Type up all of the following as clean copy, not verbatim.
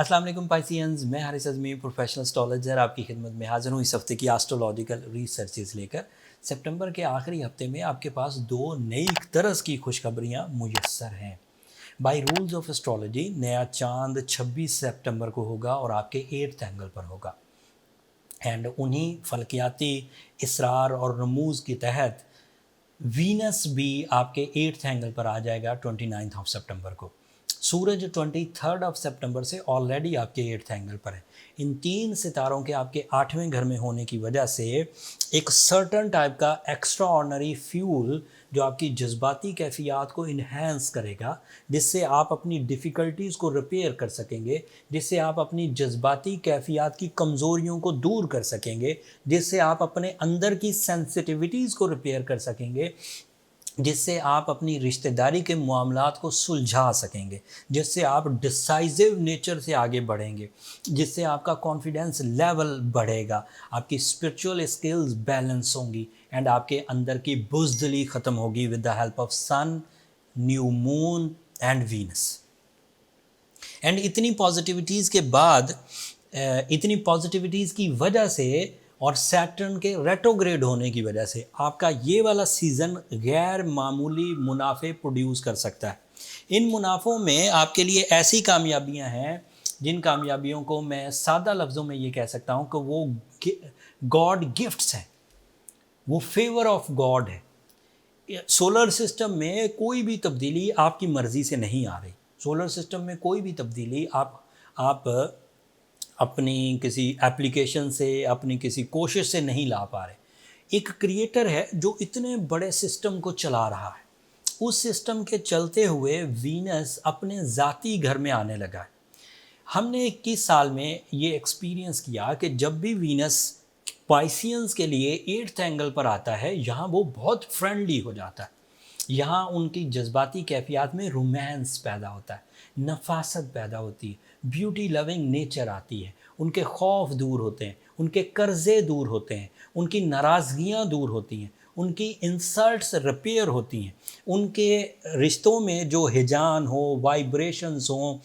अस्सलाम वालेकुम पाइसियंस, मैं हारिस अज़मी प्रोफेशनल एस्ट्रोलॉजर आपकी खिदमत में हाज़िर हूँ इस हफ्ते की एस्ट्रोलॉजिकल रिसर्चेज लेकर। सितंबर के आखिरी हफ्ते में आपके पास दो नई तरस की खुशखबरियाँ मुयस्सर हैं। बाय रूल्स ऑफ एस्ट्रोलॉजी नया चांद 26 सितंबर को होगा और आपके 8th एंगल पर होगा। एंड उन्हीं फलकियाती इसरार और रमूज़ के तहत वीनस भी आपके 8th एंगल पर आ जाएगा 29 ऑफ सितंबर को। सूरज 23 ऑफ सितंबर से ऑलरेडी आपके 8th एंगल पर है। इन तीन सितारों के आपके 8वें घर में होने की वजह से एक सर्टन टाइप का एक्स्ट्रा ऑर्डनरी फ्यूल जो आपकी जज्बाती कैफियत को इन्हेंस करेगा, जिससे आप अपनी डिफ़िकल्टीज़ को रिपेयर कर सकेंगे, जिससे आप अपनी जज्बाती कैफियत की कमज़ोरियों को दूर कर सकेंगे, जिससे आप अपने अंदर की सेंसिटिविटीज़ को रिपेयर कर सकेंगे, जिससे आप अपनी रिश्तेदारी के मामलात को सुलझा सकेंगे, जिससे आप डिसाइसिव नेचर से आगे बढ़ेंगे, जिससे आपका कॉन्फिडेंस लेवल बढ़ेगा, आपकी स्पिरिचुअल स्किल्स बैलेंस होंगी एंड आपके अंदर की बुज़दिली ख़त्म होगी with the help of sun, new moon and Venus. And इतनी पॉजिटिविटीज़ के बाद, इतनी पॉजिटिविटीज़ की वजह से और सैटर्न के रेट्रोग्रेड होने की वजह से आपका ये वाला सीज़न गैर मामूली मुनाफे प्रोड्यूस कर सकता है। इन मुनाफों में आपके लिए ऐसी कामयाबियां हैं जिन कामयाबियों को मैं सादा लफ्ज़ों में ये कह सकता हूँ कि वो गॉड गिफ्ट्स हैं, वो फेवर ऑफ गॉड है। सोलर सिस्टम में कोई भी तब्दीली आपकी मर्ज़ी से नहीं आ रही। सोलर सिस्टम में कोई भी तब्दीली आप अपनी किसी एप्लीकेशन से, अपनी किसी कोशिश से नहीं ला पा रहे। एक क्रिएटर है जो इतने बड़े सिस्टम को चला रहा है। उस सिस्टम के चलते हुए वीनस अपने ज़ाती घर में आने लगा है। हमने 21 साल में ये एक्सपीरियंस किया कि जब भी वीनस पाइसियंस के लिए 8th एंगल पर आता है, यहाँ वो बहुत फ्रेंडली हो जाता है। यहाँ उनकी जज्बाती कैफियत में रोमांस पैदा होता है, नफासत पैदा होती है, ब्यूटी लविंग नेचर आती है, उनके खौफ दूर होते हैं, उनके कर्ज़े दूर होते हैं, उनकी नाराज़गियाँ दूर होती हैं, उनकी इंसल्ट्स रिपेयर होती हैं, उनके रिश्तों में जो हिजान हो, वाइब्रेशंस हों,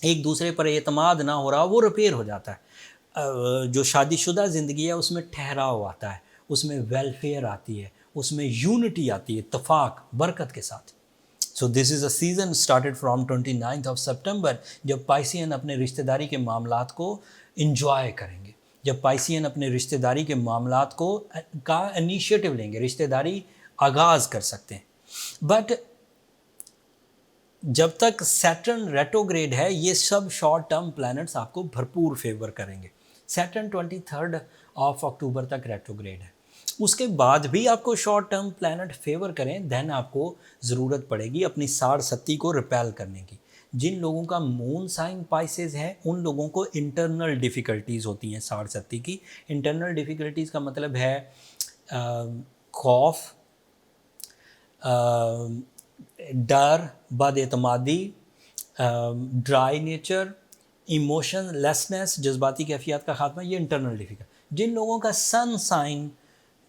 एक दूसरे पर एतमाद ना हो रहा, वो रिपेयर हो जाता है। जो शादीशुदा ज़िंदगी है उसमें ठहराव आता है, उसमें वेलफेयर आती है, उसमें यूनिटी आती है, इत्तफाक बरकत के साथ। So this is a season started from 29 of सितंबर, जब पाइसियन अपने रिश्तेदारी के मामलात को इंजॉय करेंगे, जब पाइसियन अपने रिश्तेदारी के मामलात को का इनिशिएटिव लेंगे, रिश्तेदारी आगाज़ कर सकते हैं। बट जब तक सैटर्न रेट्रोग्रेड है, ये सब शॉर्ट टर्म प्लैनेट्स आपको भरपूर फेवर करेंगे। सैटर्न 23 ऑफ अक्टूबर तक रेट्रोग्रेड है। उसके बाद भी आपको शॉर्ट टर्म प्लैनेट फेवर करें, देन आपको ज़रूरत पड़ेगी अपनी साढ़ सत्ती को रिपेल करने की। जिन लोगों का मून साइन पाइसेस है, उन लोगों को इंटरनल डिफ़िकल्टीज़ होती हैं साढ़ सत्ती की। इंटरनल डिफ़िकल्टीज़ का मतलब है खौफ, डर, बदएतमादी, ड्राई नेचर, इमोशन लेसनेस, जज्बाती कैफियत का खात्मा, ये इंटरनल डिफ़िकल्ट। जिन लोगों का सन साइन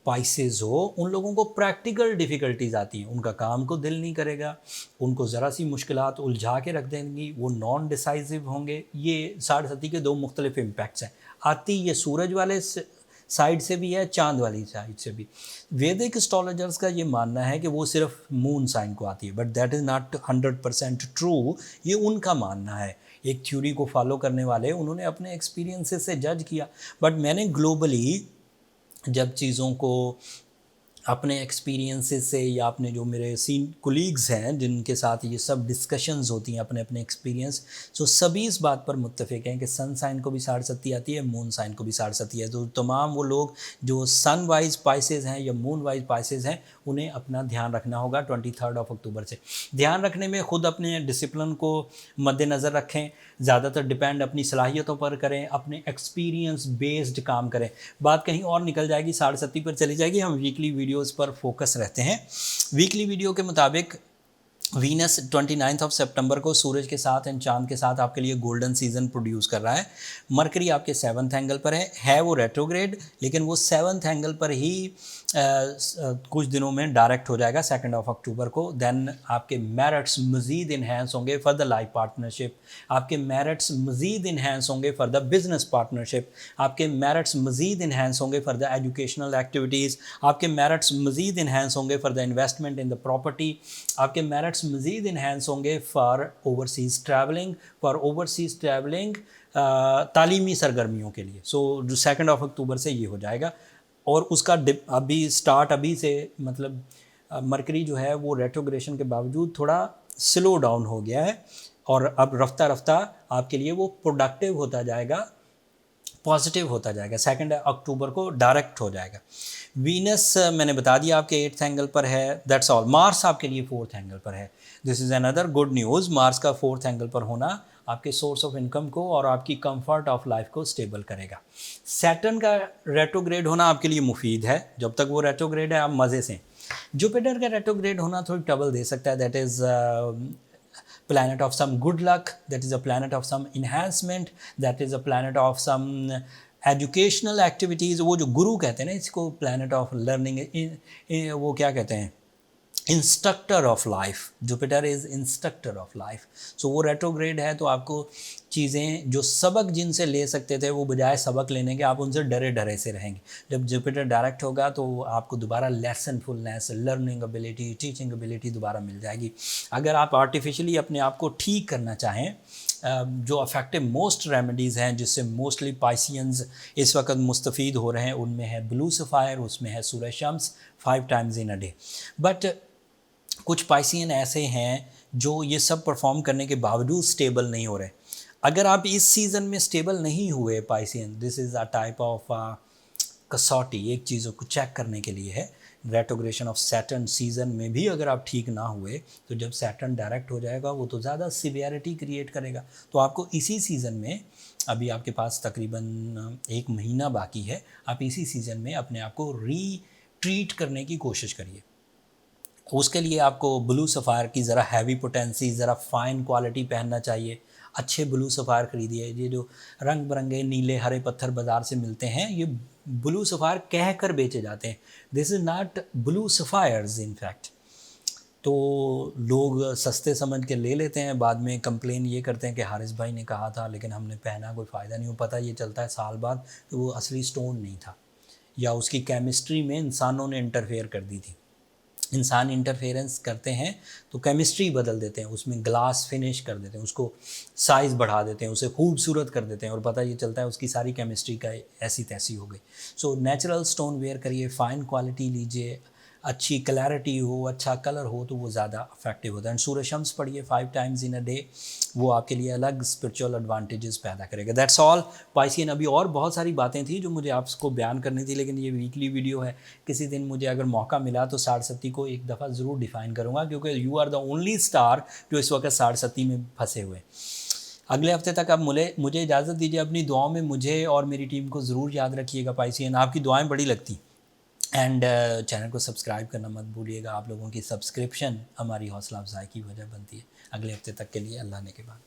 पाइसेस हो, उन लोगों को प्रैक्टिकल डिफ़िकल्टीज़ आती हैं, उनका काम को दिल नहीं करेगा, उनको ज़रा सी मुश्किलात उलझा के रख देंगी, वो नॉन डिसाइसिव होंगे। ये साढ़ सती के दो मुख्तलिफ इम्पैक्ट्स हैं। आती ये सूरज वाले साइड से भी है, चांद वाली साइड से भी। वैदिक एस्ट्रोलॉजर्स का ये मानना है कि वो सिर्फ मून साइन को आती है, but that is not 100% true. ये उनका मानना है, एक थ्योरी को फॉलो करने वाले, उन्होंने अपने एक्सपीरियंसेस से जज किया। बट मैंने ग्लोबली जब चीज़ों को अपने एक्सपीरियंसेस से, या अपने जो मेरे कोलीग्स हैं जिनके साथ ये सब डिस्कशंस होती हैं अपने अपने एक्सपीरियंस, सो सभी इस बात पर मुत्तफ़िक हैं कि सन साइन को भी साढ़ सत्ती आती है, मून साइन को भी साढ़ सत्ती है। तो तमाम वो लोग जो सन वाइज पाइसेस हैं या मून वाइज पाइसेस हैं, उन्हें अपना ध्यान रखना होगा 23 ऑफ अक्टूबर से। ध्यान रखने में खुद अपने डिसिप्लिन को मद्देनज़र रखें, ज़्यादातर डिपेंड अपनी सलाहियतों पर करें, अपने एक्सपीरियंस बेस्ड काम करें। बात कहीं और निकल जाएगी, साढ़ सत्ती पर चली जाएगी। हम वीकली वीडियोस पर फोकस रहते हैं। वीकली वीडियो के मुताबिक वीनस 29 ऑफ सितंबर को सूरज के साथ एंड चांद के साथ आपके लिए गोल्डन सीजन प्रोड्यूस कर रहा है। मरकरी आपके 7th एंगल पर है वो रेट्रोग्रेड, लेकिन वो 7th एंगल पर ही कुछ दिनों में डायरेक्ट हो जाएगा 2 अक्टूबर को। देन आपके मेरिट्स मज़ीद इन्हेंस होंगे फॉर द लाइफ पार्टनरशिप, आपके मेरिट्स मज़ीद इन्हेंस होंगे फॉर द बिजनेस पार्टनरशिप, आपके मेरिट्स मज़ीद इन्हेंस होंगे फॉर द एजुकेशनल एक्टिविटीज़, आपके मेरिट्स मज़ीद इन्हेंस होंगे for the investment in the property, आपके मेरिट्स मज़ीद इन्हेंस होंगे फॉर ओवरसीज़ ट्रैवलिंग तालीमी सरगर्मियों के लिए। सो जो 2 अक्टूबर से ये हो जाएगा। और उसका अभी स्टार्ट अभी से मतलब मरकरी जो है वो रेट्रोग्रेशन के बावजूद थोड़ा स्लो डाउन हो गया है और अब रफ्ता रफ्ता आपके लिए वो प्रोडक्टिव होता जाएगा, पॉजिटिव होता जाएगा। 2 अक्टूबर को डायरेक्ट हो जाएगा। वीनस मैंने बता दिया आपके 8th एंगल पर है, दैट्स ऑल। मार्स आपके लिए 4th एंगल पर है। This is another good news. Mars का 4th एंगल पर होना आपके सोर्स ऑफ इनकम को और आपकी कंफर्ट ऑफ लाइफ को स्टेबल करेगा। सैटर्न का रेट्रोग्रेड होना आपके लिए मुफीद है, जब तक वो रेट्रोग्रेड है आप मज़े से। जुपिटर का रेट्रोग्रेड होना थोड़ी ट्रबल दे सकता है। That is planet of some good luck, that is a planet of some enhancement, that is a planet of some educational activities। वो जो गुरु कहते हैं ना इसको, planet of learning, वो क्या कहते हैं, instructor of life. Jupiter is instructor of life. So वो रेट्रोग्रेड है तो आपको चीज़ें जो सबक जिनसे ले सकते थे वो बजाय सबक लेने के आप उनसे डरे डरे से रहेंगे। जब जुपिटर डायरेक्ट होगा तो आपको दोबारा लेसनफुलनेस, लर्निंग एबिलिटी, टीचिंग एबिलिटी दोबारा मिल जाएगी। अगर आप आर्टिफिशियली अपने आप को ठीक करना चाहें, जो इफेक्टिव मोस्ट रेमेडीज़ हैं जिससे मोस्टली पाइसियंस इस वक्त मुस्तफ़ीद हो रहे हैं, उनमें है ब्लू सफ़ायर, उसमें है सूरज शम्स 5 times in a day. But कुछ पाइसियन ऐसे हैं जो ये सब परफॉर्म करने के बावजूद स्टेबल नहीं हो रहे। अगर आप इस सीज़न में स्टेबल नहीं हुए Piscean, this is a type of कसौटी, एक चीज़ों को चेक करने के लिए है। रेट्रोग्रेशन ऑफ सैटर्न सीज़न में भी अगर आप ठीक ना हुए तो जब सैटर्न डायरेक्ट हो जाएगा वो तो ज़्यादा सिवियरिटी क्रिएट करेगा। तो आपको इसी सीज़न में, अभी आपके पास तकरीबन 1 महीना बाकी है, आप इसी सीज़न में अपने आप को रीट्रीट करने की कोशिश करिए। उसके लिए आपको ब्लू सफ़ायर की ज़रा हैवी पोटेंसी, ज़रा फाइन क्वालिटी पहनना चाहिए। अच्छे ब्लू सफ़ायर खरीदिए। ये जो रंग बिरंगे नीले हरे पत्थर बाज़ार से मिलते हैं, ये ब्लू सफ़ायर कह कर बेचे जाते हैं। This is not blue sapphires in fact. तो लोग सस्ते समझ के ले लेते हैं, बाद में कंप्लेन ये करते हैं कि हारिस भाई ने कहा था लेकिन हमने पहना, कोई फ़ायदा नहीं हो। पता ये चलता है साल बाद कि वो असली स्टोन नहीं था, या उसकी केमिस्ट्री में इंसानों ने इंटरफेयर कर दी थी। इंसान इंटरफेरेंस करते हैं तो केमिस्ट्री बदल देते हैं, उसमें ग्लास फिनिश कर देते हैं, उसको साइज़ बढ़ा देते हैं, उसे खूबसूरत कर देते हैं और पता ये चलता है उसकी सारी केमिस्ट्री का ऐसी तैसी हो गई। सो नेचुरल स्टोन वेयर करिए, फ़ाइन क्वालिटी लीजिए, अच्छी क्लैरिटी हो, अच्छा कलर हो तो वो ज़्यादा इफेक्टिव होता है। एंड सूर्य शम्स पढ़िए 5 टाइम्स इन अ डे, वो आपके लिए अलग स्पिरिचुअल एडवांटेजेस पैदा करेगा। That's all Piscean. अभी और बहुत सारी बातें थी जो मुझे आपको बयान करनी थी, लेकिन ये वीकली वीडियो है। किसी दिन मुझे अगर मौका मिला तो 60 को एक दफ़ा ज़रूर डिफ़ाइन करूँगा, क्योंकि you are the only star जो इस वक्त 60 में फंसे हुए। अगले हफ्ते तक आप मुझे इजाज़त दीजिए। अपनी दुआओं में मुझे और मेरी टीम को ज़रूर याद रखिएगा पाइसियन, आपकी दुआएं बड़ी लगती। एंड चैनल को सब्सक्राइब करना मत भूलिएगा। आप लोगों की सब्सक्रिप्शन हमारी हौसला अफजाई की वजह बनती है। अगले हफ्ते तक के लिए अल्लाह ने के बाद।